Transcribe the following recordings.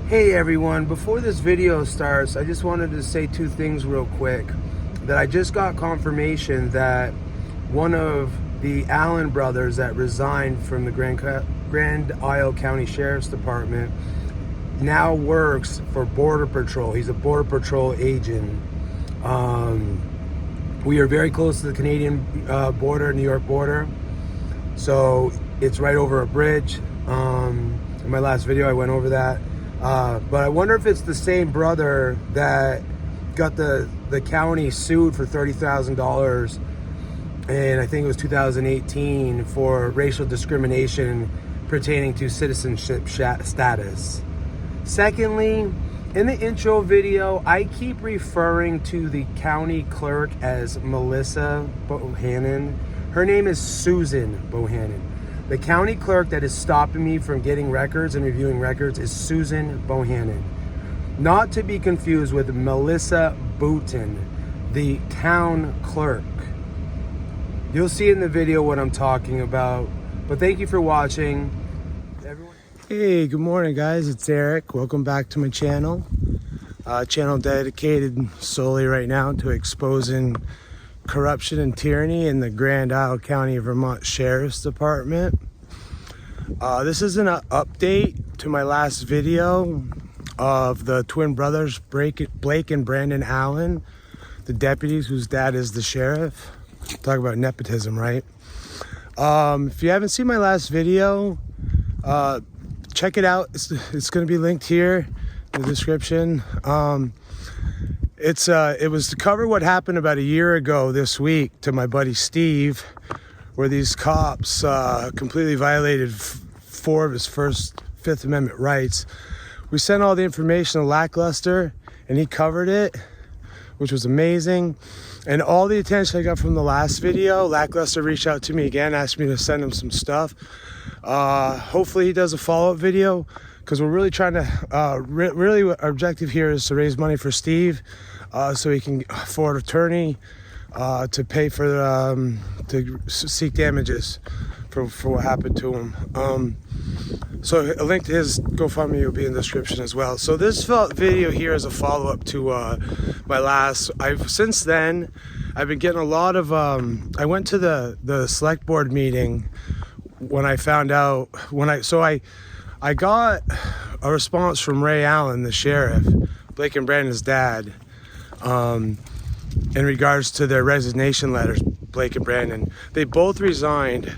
Hey everyone, before this video starts, I just wanted to say two things real quick. That I just got confirmation that one of the Allen brothers that resigned from the Grand Isle County Sheriff's Department now works for Border Patrol. He's a Border Patrol agent. We are very close to the Canadian border, New York border. So it's right over a bridge. In my last video, I went over that. But I wonder if it's the same brother that got the county sued for $30,000, and I think it was 2018, for racial discrimination pertaining to citizenship status. Secondly, in the intro video, I keep referring to the county clerk as Melissa Bohannon. Her name is Susan Bohannon. The county clerk that is stopping me from getting records and reviewing records is Susan Bohannon. Not to be confused with Melissa Booton, the town clerk. You'll see in the video what I'm talking about. But thank you for watching. Everyone. Hey, good morning guys, it's Eric. Welcome back to my channel. Channel dedicated solely right now to exposing corruption and tyranny in the Grand Isle County, Vermont Sheriff's Department. This is an update to my last video of the twin brothers, Blake and Brandon Allen, the deputies whose dad is the sheriff. Talk about nepotism, right? If you haven't seen my last video, check it out. It's going to be linked here in the description. It was to cover what happened about a year ago this week to my buddy Steve, where these cops completely violated four of his Fifth Amendment rights. We sent all the information to Lackluster, and he covered it, which was amazing. And all the attention I got from the last video, Lackluster reached out to me again, asked me to send him some stuff. Hopefully he does a follow-up video, because we're really trying to, really our objective here is to raise money for Steve, so he can afford attorney to pay for, to seek damages for what happened to him. So a link to his GoFundMe will be in the description as well. So this video here is a follow-up to my last. Since then, I've been getting a lot of, I went to the select board meeting when I found out, I got a response from Ray Allen, the sheriff, Blake and Brandon's dad, in regards to their resignation letters. Blake and Brandon, they both resigned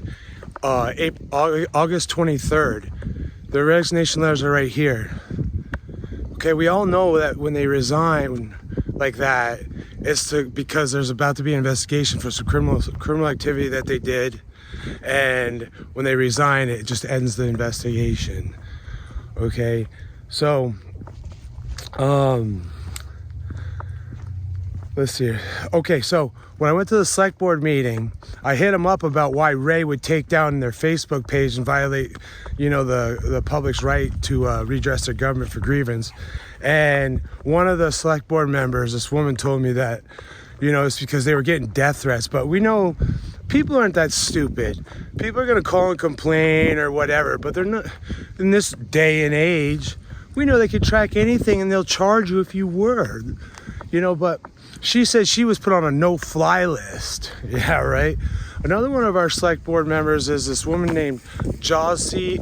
August 23rd. Their resignation letters are right here. Okay, we all know that when they resign like that, it's because there's about to be an investigation for some criminal activity that they did. And when they resign, it just ends the investigation. Okay, so let's see. Okay, so when I went to the select board meeting, I hit them up about why Ray would take down their Facebook page and violate, the public's right to redress their government for grievance. And one of the select board members, this woman, told me that, it's because they were getting death threats. But we know people aren't that stupid. People are going to call and complain or whatever, but they're not. In this day and age, we know they could track anything and they'll charge you if you were, but she said she was put on a no-fly list. Yeah, right? Another one of our select board members is this woman named Josie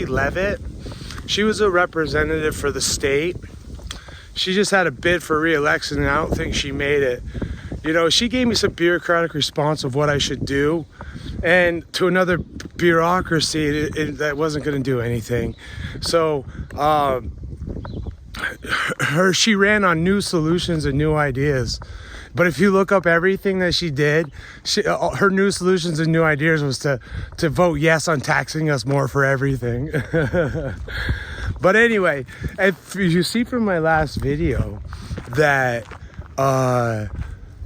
Levitt. She was a representative for the state. She just had a bid for re-election, and I don't think she made it. She gave me some bureaucratic response of what I should do, and to another bureaucracy that wasn't going to do anything. So she ran on new solutions and new ideas. But if you look up everything that she did, her new solutions and new ideas was to vote yes on taxing us more for everything. But anyway, if you see from my last video that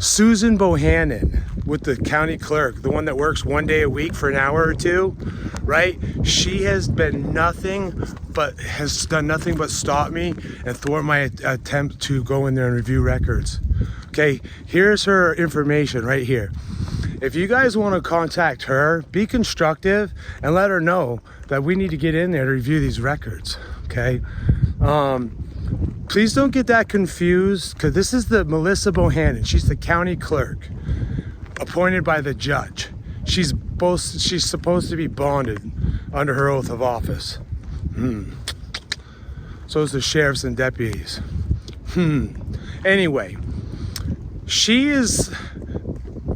Susan Bohannon with the county clerk, the one that works one day a week for an hour or two, right? She has done nothing but stop me and thwart my attempt to go in there and review records. Okay, here's her information right here. If you guys want to contact her, be constructive and let her know that we need to get in there to review these records. Okay, Please don't get that confused, because this is the Melissa Bohannon. She's the county clerk appointed by the judge. She's supposed to be bonded under her oath of office. So is the sheriffs and deputies. Anyway, she is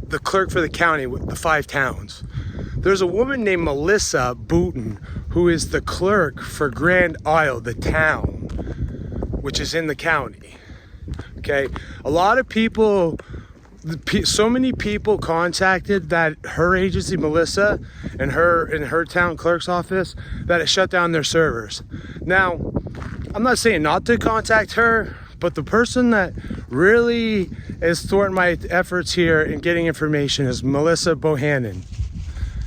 the clerk for the county with the 5 towns. There's a woman named Melissa Booton who is the clerk for Grand Isle, the town, which is in the county. Okay, a lot of people, so many people contacted that her agency, Melissa, and her town clerk's office, that it shut down their servers. Now, I'm not saying not to contact her, but the person that really is thwarting my efforts here in getting information is Melissa Bohannon.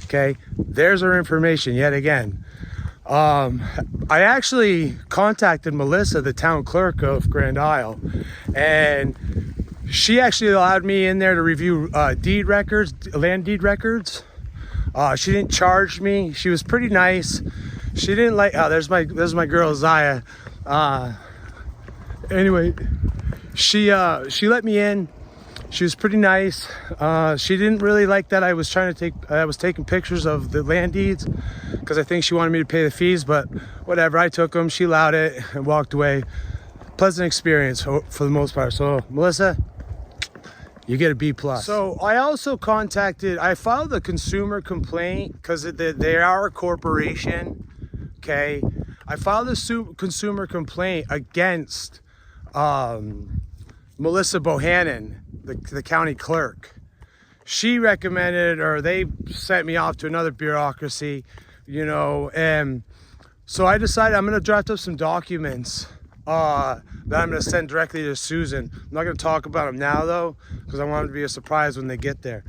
Okay, there's her information yet again. I actually contacted Melissa, the town clerk of Grand Isle, and she actually allowed me in there to review deed records, land deed records. She didn't charge me. She was pretty nice. She didn't like. There's my girl Zaya. Anyway, she let me in. She was pretty nice. She didn't really like that I was taking pictures of the land deeds, because I think she wanted me to pay the fees, but whatever, I took them. She allowed it and walked away. Pleasant experience for the most part. So Melissa, you get a B+. So I also I filed a consumer complaint because they are a corporation. Okay, I filed a consumer complaint against Melissa Bohannon, the county clerk. She recommended, or they sent me off to another bureaucracy, and so I decided I'm going to draft up some documents that I'm going to send directly to Susan. I'm not going to talk about them now, though, because I want them to be a surprise when they get there.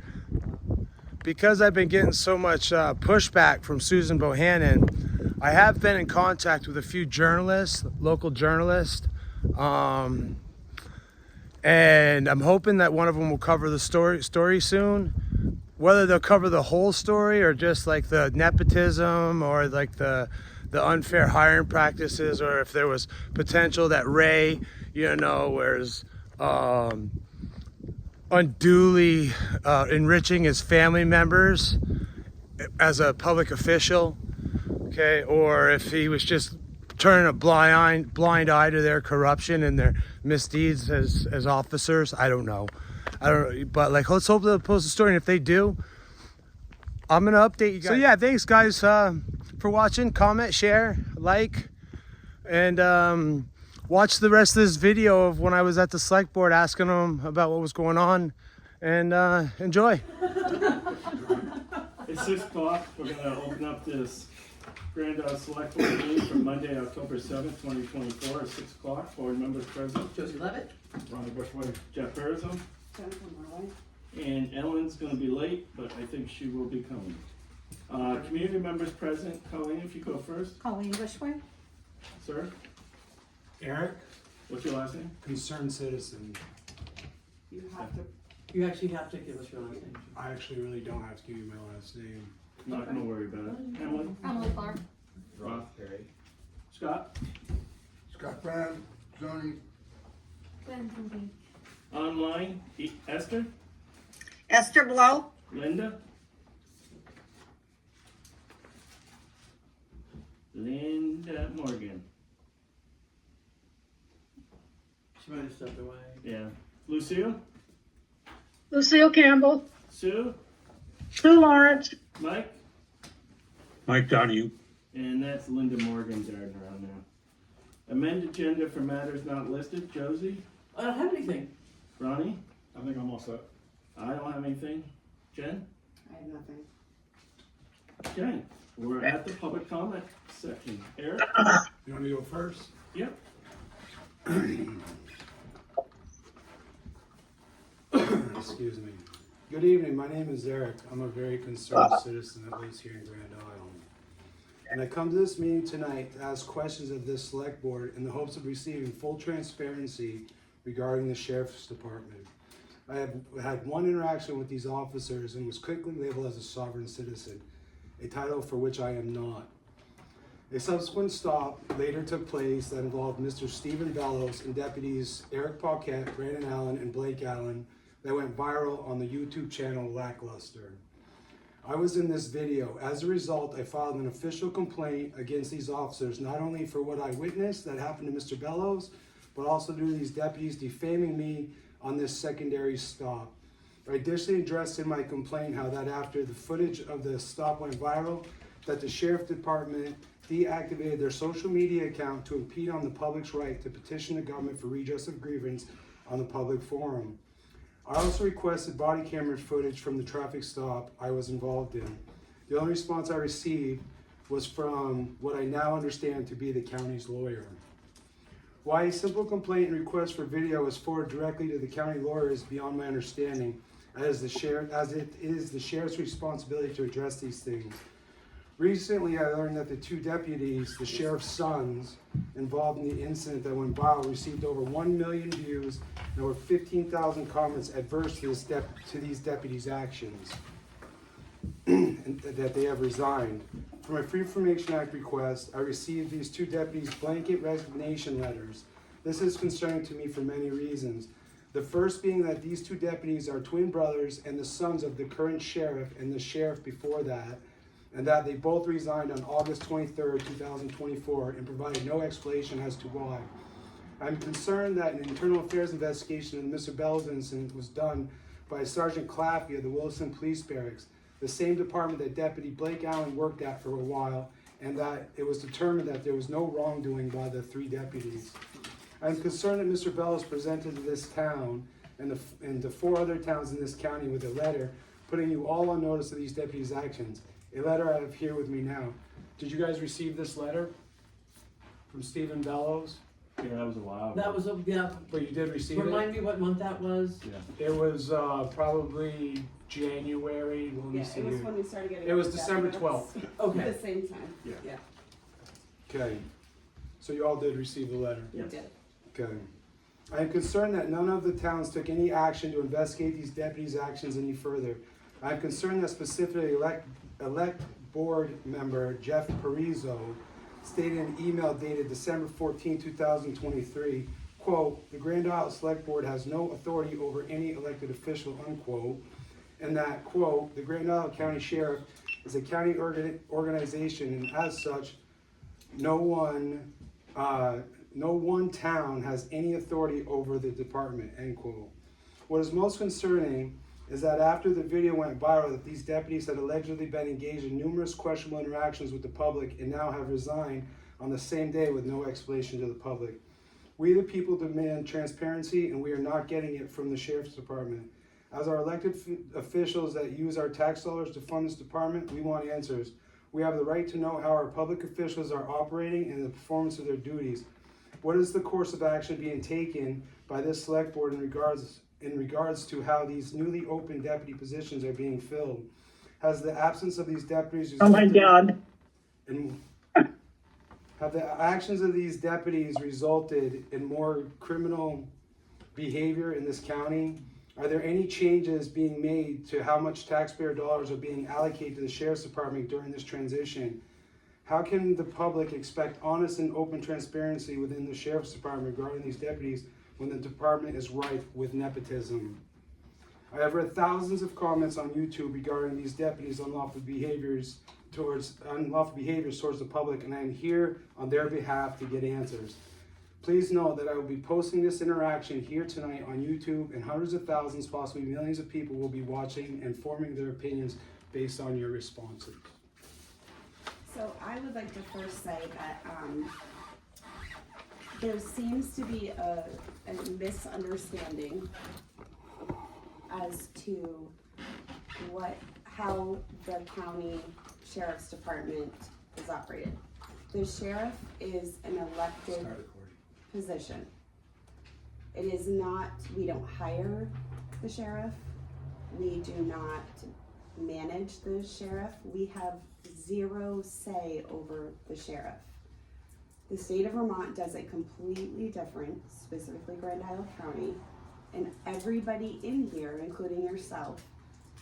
Because I've been getting so much pushback from Susan Bohannon, I have been in contact with a few journalists, local journalists, and I'm hoping that one of them will cover the story soon. Whether they'll cover the whole story or just like the nepotism or like the unfair hiring practices, or if there was potential that Ray, was unduly enriching his family members as a public official, okay, or if he was just turning a blind eye to their corruption and their misdeeds as officers. I don't know, but let's hope they'll post a story, and if they do, I'm gonna update you guys. So yeah, thanks guys for watching. Comment, share, like, and watch the rest of this video of when I was at the select board asking them about what was going on, and enjoy. It's 6 o'clock. We're gonna open up this Grand Isle Select Board meeting for Monday, October 7th, 2024 at 6 o'clock. Board members present: Josie Levitt, Ronnie Bushway, Jeff Berzum, Jennifer Marley, and Ellen's going to be late, but I think she will be coming. Community members present: Colleen, if you go first. Colleen Bushway, Sir, Eric, what's your last name? concerned citizen. you actually have to give us your last name. I actually really don't have to give you my last name. Not going to worry about it. Emily, Emily Clark. Ross, Scott, Scott Brown, zoning. online, Esther, Esther Blow, Linda, Morgan, She might have stepped away. yeah, Lucille, Lucille Campbell, Sue, Sue Lawrence, Mike, Donahue. and that's Linda Morgan Gardner on there. Amend agenda for matters not listed. Josie, I don't have anything. Ronnie, I think I'm all set. I don't have anything. Jen? I have nothing. Okay, we're at the public comment section. Eric? You want me to go first? Yep. Excuse me. Good evening. My name is Eric. I'm a very concerned citizen that lives here in Grand Isle. And I come to this meeting tonight to ask questions of this select board in the hopes of receiving full transparency regarding the sheriff's department. I have had one interaction with these officers and was quickly labeled as a sovereign citizen, a title for which I am not. A subsequent stop later took place that involved Mr. Stephen Bellows and deputies Eric Paquette, Brandon Allen, and Blake Allen that went viral on the YouTube channel Lackluster. I was in this video. As a result, I filed an official complaint against these officers, not only for what I witnessed that happened to Mr. Bellows, but also due to these deputies defaming me on this secondary stop. I additionally addressed in my complaint how that after the footage of the stop went viral, that the Sheriff Department deactivated their social media account to impede on the public's right to petition the government for redress of grievance on the public forum. I also requested body camera footage from the traffic stop I was involved in. The only response I received was from what I now understand to be the county's lawyer. Why a simple complaint and request for video is forwarded directly to the county lawyer is beyond my understanding, as it is the sheriff's responsibility to address these things. Recently, I learned that the two deputies, the sheriff's sons, involved in the incident that went viral received over 1 million views and over 15,000 comments adverse to these deputies' actions and that they have resigned. From a Free Information Act request, I received these two deputies' blanket resignation letters. This is concerning to me for many reasons. The first being that these two deputies are twin brothers and the sons of the current sheriff and the sheriff before that, and that they both resigned on August 23rd, 2024, and provided no explanation as to why. I'm concerned that an internal affairs investigation of the Mr. Bell's incident was done by Sergeant Claffey of the Wilson Police Barracks, the same department that Deputy Blake Allen worked at for a while, and that it was determined that there was no wrongdoing by the three deputies. I'm concerned that Mr. Bellows presented to this town and to 4 other towns in this county with a letter putting you all on notice of these deputies' actions. A letter I have here with me now. Did you guys receive this letter from Stephen Bellows? Yeah, that was a while ago. That was, yeah, But you did receive remind me what month that was? Yeah. it? It was probably January. Let me Yeah, see it was here. when we started getting. It was the death December notes 12th. At Okay, the same time. Yeah. Yeah, Okay. So you all did receive the letter. we Yes. did. Okay. I am concerned that none of the towns took any action to investigate these deputies' actions any further. I am concerned that specifically elect board member Jeff Parizo stated in an email dated December 14, 2023, quote, "The Grand Isle Select Board has no authority over any elected official," unquote, and that, quote, "The Grand Isle County Sheriff is a county organization, and as such, no one town has any authority over the department," end quote. What is most concerning is that after the video went viral that these deputies had allegedly been engaged in numerous questionable interactions with the public and now have resigned on the same day with no explanation to the public. We the people demand transparency, and we are not getting it from the Sheriff's Department. As our elected officials that use our tax dollars to fund this department, we want answers. We have the right to know how our public officials are operating and the performance of their duties. What is the course of action being taken by this select board in regards to how these newly open deputy positions are being filled? Has the absence of these deputies Oh my God. and have the actions of these deputies resulted in more criminal behavior in this county? Are there any changes being made to how much taxpayer dollars are being allocated to the Sheriff's Department during this transition? How can the public expect honest and open transparency within the Sheriff's Department regarding these deputies when the department is rife with nepotism? I have read thousands of comments on YouTube regarding these deputies' unlawful behaviors towards the public, and I am here on their behalf to get answers. Please know that I will be posting this interaction here tonight on YouTube, and hundreds of thousands, possibly millions of people will be watching and forming their opinions based on your responses. So I would like to first say that, there seems to be a misunderstanding as to how the county sheriff's department is operated. The sheriff is an elected position. It is not, we don't hire the sheriff. We do not manage the sheriff. We have zero say over the sheriff. The state of Vermont does it completely different, specifically Grand Isle County, and everybody in here, including yourself,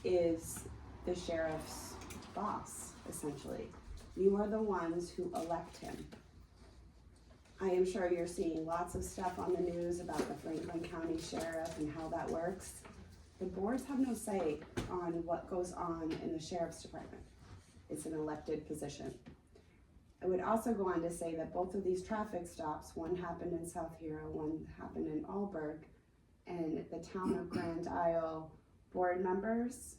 is the sheriff's boss, essentially. You are the ones who elect him. I am sure you're seeing lots of stuff on the news about the Franklin County Sheriff and how that works. The boards have no say on what goes on in the Sheriff's Department. It's an elected position. I would also go on to say that both of these traffic stops, one happened in South Hero, one happened in Alburgh, and the town of Grand Isle board members,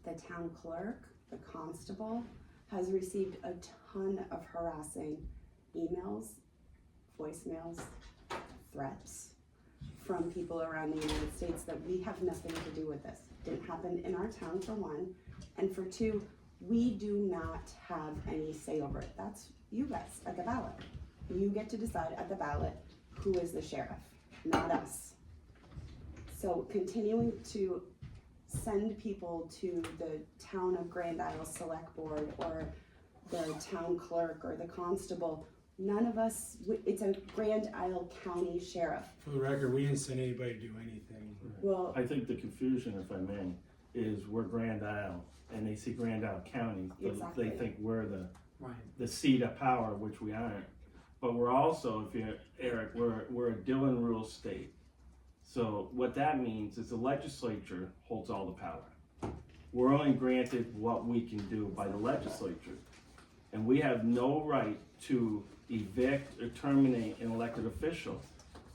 the town clerk, the constable, has received a ton of harassing emails, voicemails, threats from people around the United States that we have nothing to do with this. Didn't happen in our town, for one, and for two, we do not have any say over it. That's you guys at the ballot. You get to decide at the ballot who is the sheriff, not us. So continuing to send people to the town of Grand Isle Select Board or the town clerk or the constable, none of us, it's a Grand Isle County Sheriff. For the record, we didn't send anybody to do anything. Well, I think the confusion, if I may, is we're Grand Isle, and they see Grand Isle County, but Exactly. they think we're the Right. seat of power, which we aren't. But we're also, if you're Eric, we're a Dillon rule state. So what that means is the legislature holds all the power. We're only granted what we can do by the legislature. And we have no right to evict or terminate an elected official.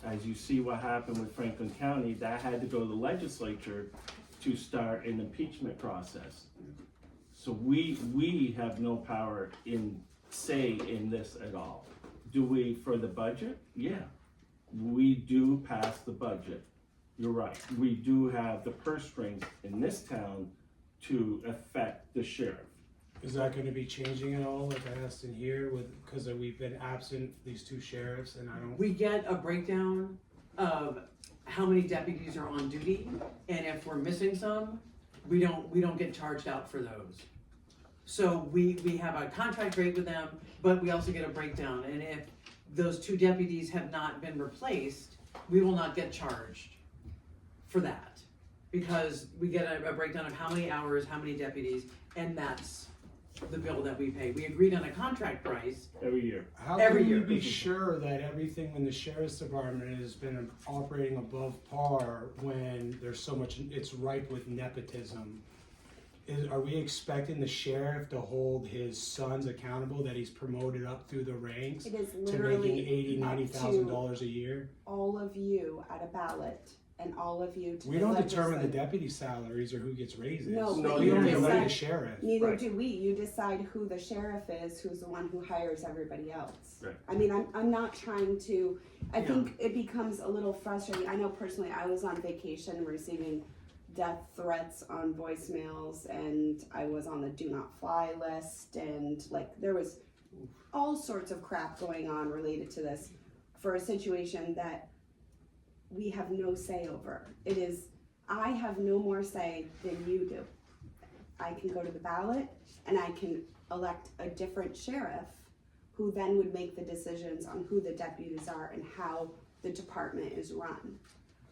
As you see what happened with Franklin County, that had to go to the legislature to start an impeachment process. So we have no power say in this at all. Do we for the budget? Yeah. We do pass the budget. You're right. We do have the purse strings in this town to affect the sheriff. Is that gonna be changing at all, like I asked in here, because we've been absent, these two sheriffs, and I don't. We get a breakdown of how many deputies are on duty, and if we're missing some, we don't get charged out for those. So we have a contract rate with them, but we also get a breakdown, and if those two deputies have not been replaced, we will not get charged for that. Because we get a breakdown of how many hours, how many deputies, and that's the bill that we pay. We agreed on a contract price. Every year. How every can you year. be sure that everything in the sheriff's department has been operating above par when there's so much, it's ripe with nepotism? Are we expecting the sheriff to hold his sons accountable that he's promoted up through the ranks it is to making literally $80,000-$90,000 a year? all of you at a ballot and all of you to We the don't determine the legislature. deputy salaries or who gets raises. No, but We you only decide- elect the sheriff. Neither Right. do we. You decide who the sheriff is, who's the one who hires everybody else. Right. I mean, I'm not trying to, I Yeah. think it becomes a little frustrating. I know personally, I was on vacation and receiving death threats on voicemails, and I was on the do not fly list, and like there was all sorts of crap going on related to this for a situation that we have no say over. It is, I have no more say than you do. I can go to the ballot and I can elect a different sheriff who then would make the decisions on who the deputies are and how the department is run.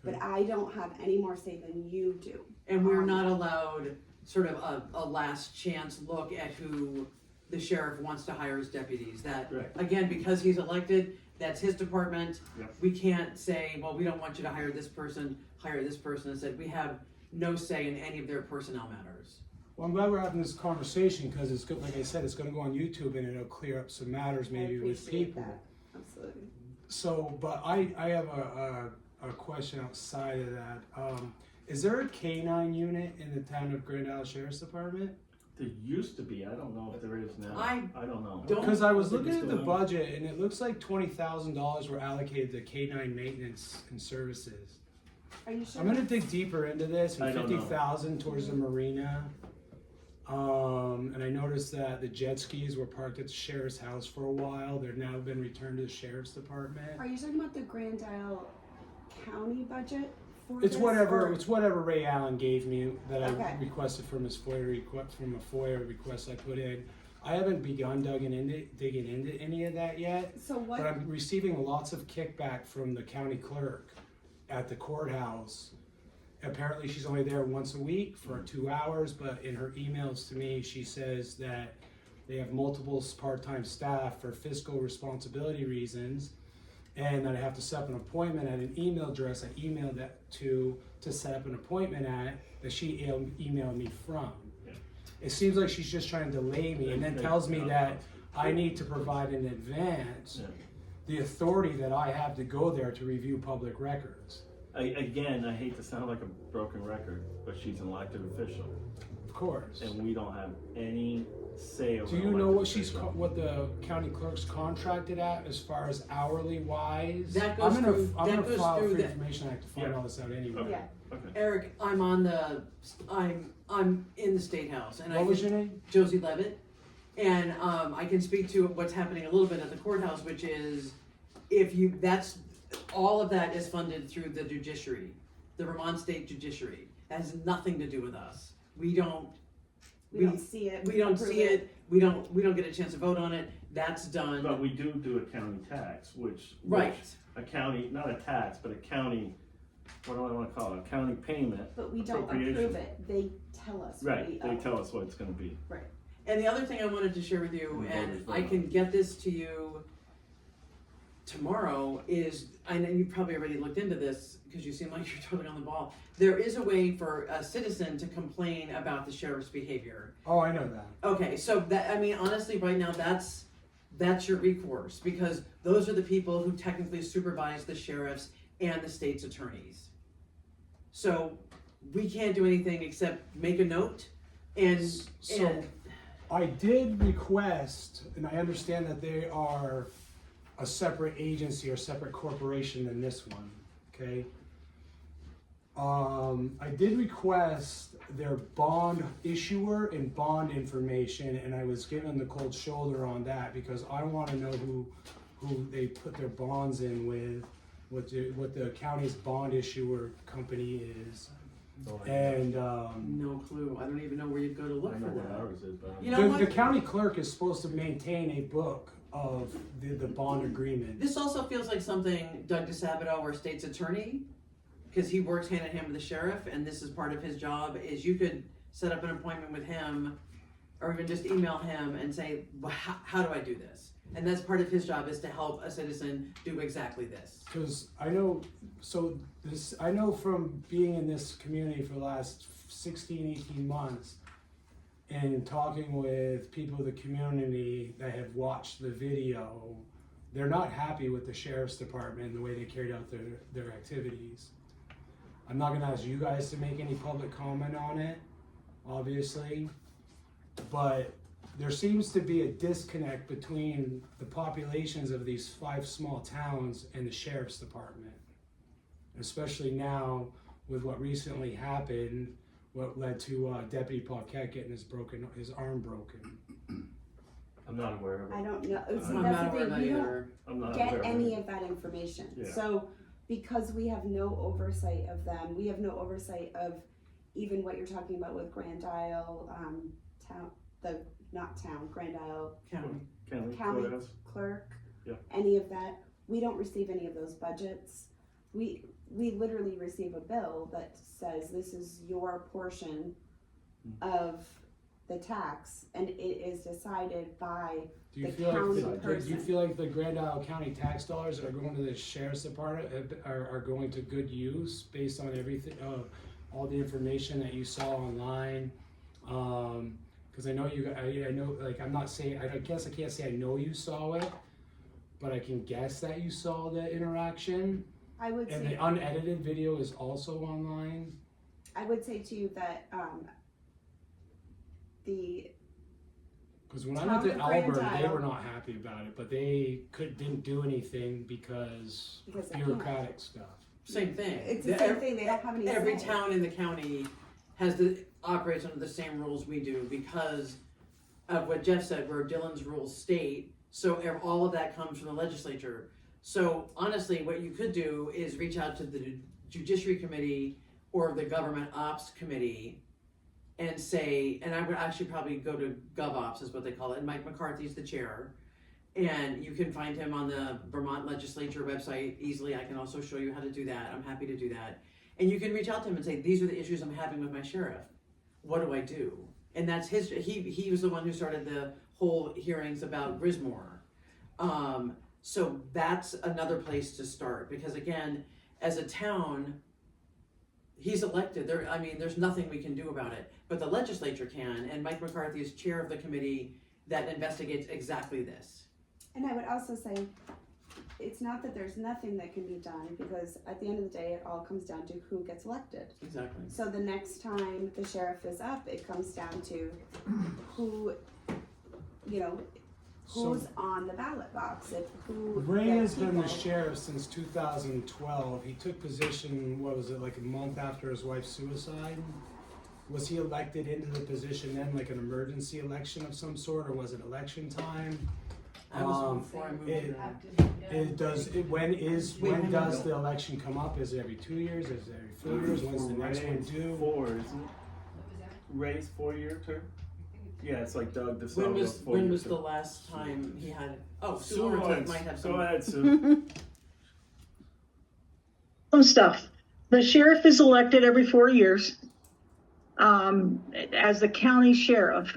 But I don't have any more say than you do. And we're not allowed sort of a last chance look at who the sheriff wants to hire as deputies. That, Right. again, because he's elected, that's his department. Yep. We can't say, well, we don't want you to hire this person, hire this person. Instead, we have no say in any of their personnel matters. Well, I'm glad we're having this conversation because it's good, like I said, it's gonna go on YouTube and it'll clear up some matters maybe I with appreciate people. that. Absolutely. So, but I have a question outside of that. Is there a K-9 unit in the town of Grand Isle Sheriff's Department? There used to be, I don't know if there is now. I don't know. don't- Because I was I think looking it's at the still on. budget and it looks like $20,000 were allocated to K-9 maintenance and services. Are you sure? I'm gonna dig deeper into this I and don't know. 50,000 towards the marina. And I noticed that the jet skis were parked at the sheriff's house for a while. They've now been returned to the sheriff's department. Are you talking about the Grand Isle County budget for It's this, whatever. or- It's whatever Ray Allen gave me that I Okay. requested from his from a FOIA request I put in. I haven't begun digging into any of that yet, So what? but I'm receiving lots of kickback from the county clerk at the courthouse. Apparently, she's only there once a week for 2 hours, but in her emails to me, she says that they have multiple part-time staff for fiscal responsibility reasons, and that I have to set up an appointment at an email address I emailed that to set up an appointment at, that she emailed me from. Yeah. It seems like she's just trying to delay me, and then tells me that I need to provide in advance Yeah. the authority that I have to go there to review public records. Again, I hate to sound like a broken record, but she's an elected official, Of course. and we don't have any say over. Do you an know what elected official. what the county clerk's contracted at as far as hourly wise? That goes I'm gonna, through- I'm that gonna goes file through for the- information. I have to find Yeah. all this out anyway. Okay. Yeah. Okay. Eric, I'm in the State House, and What was your name? Josie Levitt, and I can speak to what's happening a little bit at the courthouse, which is all of that is funded through the judiciary, the Vermont State Judiciary. That has nothing to do with us. We don't see it. We don't approve see it. We don't get a chance to vote on it. That's done. But we do a county tax, which Right. a county, not a tax, but a county. What do I want to call it? A county payment. But we don't Appropriation. approve it, they tell us. what Right. we They owe. tell us what it's going to be. And the other thing I wanted to share with you, and I can get this to you tomorrow, is, I know you probably already looked into this because you seem like you're totally on the ball. There is a way for a citizen to complain about the sheriff's behavior. Oh, I know that. Okay, so that, I mean, honestly, right now, that's your recourse, because those are the people who technically supervise the sheriffs and the state's attorneys. So we can't do anything except make a note and So I did request, and I understand that they are a separate agency or separate corporation than this one, okay? I did request their bond issuer and bond information, and I was given the cold shoulder on that because I want to know who they put their bonds in with, what the county's bond issuer company is, and no clue. I don't even know where you'd go to look I know for what that. ours is, but You know what? the county clerk is supposed to maintain a book of the bond agreement. This also feels like something Doug DeSabato, our state's attorney, because he works hand in hand with the sheriff, and this is part of his job, is you could set up an appointment with him, or even just email him and say, well, how do I do this? And that's part of his job, is to help a citizen do exactly this. Because I know from being in this community for the last 16, 18 months and talking with people of the community that have watched the video, they're not happy with the sheriff's department and the way they carried out their activities. I'm not gonna ask you guys to make any public comment on it, obviously, but there seems to be a disconnect between the populations of these 5 small towns and the sheriff's department. Especially now with what recently happened, what led to Deputy Paquette getting his arm broken. I'm not aware of it. I don't know, see, I'm that's not the aware of thing, that we don't either. I'm not aware get of any it. of that information. Yeah. So, because we have no oversight of them, we have no oversight of even what you're talking about with Grand Isle, Grand Isle County. County Courthouse. clerk, Yeah. any of that. We don't receive any of those budgets. We literally receive a bill that says this is your portion of the tax, and it is decided by Do you the feel county like person. do you feel like the Grand Isle County tax dollars that are going to the sheriff's department are going to good use based on everything, all the information that you saw online? Because I know I know, like, I'm not saying, I guess I can't say I know you saw it, but I can guess that you saw the interaction. I would And say, the unedited video is also online. I would say to you that the Because when I went to Town of Grand Albert, they Isle. were not happy about it, but they didn't do anything because Because they bureaucratic stuff. Same thing. it's the same thing. They don't have any Every say. town in the county operates under the same rules we do because of what Jeff said, where Dylan's rules state. So all of that comes from the legislature. So honestly, what you could do is reach out to the Judiciary Committee or the Government Ops Committee and say, and I would actually probably go to GovOps is what they call it, and Mike McCarthy's the chair. And you can find him on the Vermont Legislature website easily. I can also show you how to do that. I'm happy to do that. And you can reach out to him and say, these are the issues I'm having with my sheriff. What do I do? And that's he was the one who started the whole hearings about Grismore. So that's another place to start, because again, as a town, he's elected, there's nothing we can do about it, but the legislature can, and Mike McCarthy is chair of the committee that investigates exactly this. And I would also say, it's not that there's nothing that can be done, because at the end of the day, it all comes down to who gets elected. Exactly. So the next time the sheriff is up, it comes down to who, who's on the ballot box, who. Ray gets has been the people. sheriff since 2012. He took position, what was it, like a month after his wife's suicide? Was he elected into the position then, like an emergency election of some sort, or was it election time? I was before I moved it- here. When does the election come up? Is it every 2 years? Is it every 4 years? When's the next one Ray's due? 4, isn't it? Ray's 4-year term? Yeah, it's like Doug DeSalvo's When 4-year was the term. last time he had, Sue Sue Lawrence Lawrence, might have some. go ahead, Sue. Some stuff. The sheriff is elected every 4 years as the county sheriff.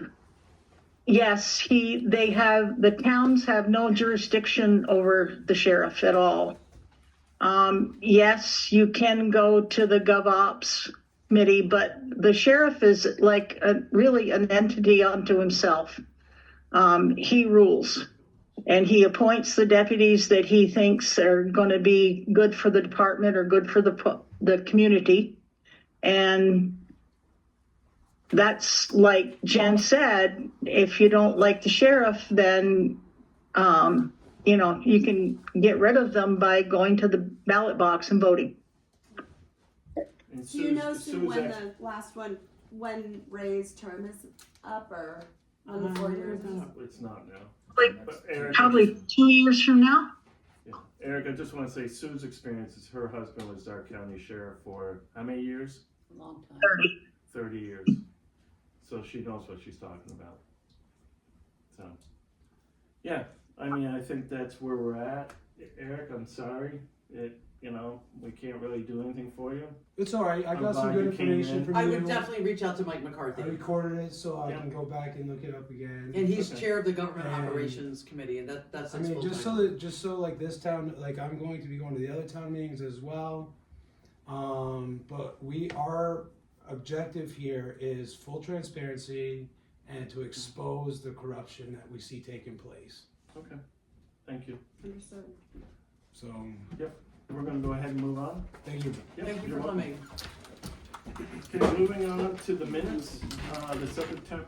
Yes, the towns have no jurisdiction over the sheriff at all. Yes, you can go to the GovOps committee, but the sheriff is like really an entity unto himself. He rules, and he appoints the deputies that he thinks are going to be good for the department or good for the community. And that's, like Jen said, if you don't like the sheriff, then you can get rid of them by going to the ballot box and voting. And Do you know, Sue's Sue, when ex- the last one, when Ray's term is up, or when the 4 years is? It's not now. Like, But Eric, probably 2 years from now. yeah. Eric, I just want to say Sue's experience is her husband was our county sheriff for how many years? Long time. 30. 30 years. So she knows what she's talking about. So, yeah, I mean, I think that's where we're at. Eric, I'm sorry. We can't really do anything for you. It's all right. I I'm got some glad good you came information in. from I you. would definitely reach out to Mike I McCarthy, recorded it so I Yeah. can go back and look it up again. and he's Okay. chair of the government And- operations committee, and that's I his mean, full just so like this town, like I'm going to be going to the other town meetings as well. But our objective here is full transparency and to expose the corruption that we see taking place. Okay, thank you. Understood. So, We're going to go ahead and move on. thank you. Yep, Thank you you're for welcome. coming. Okay, moving on to the minutes, the September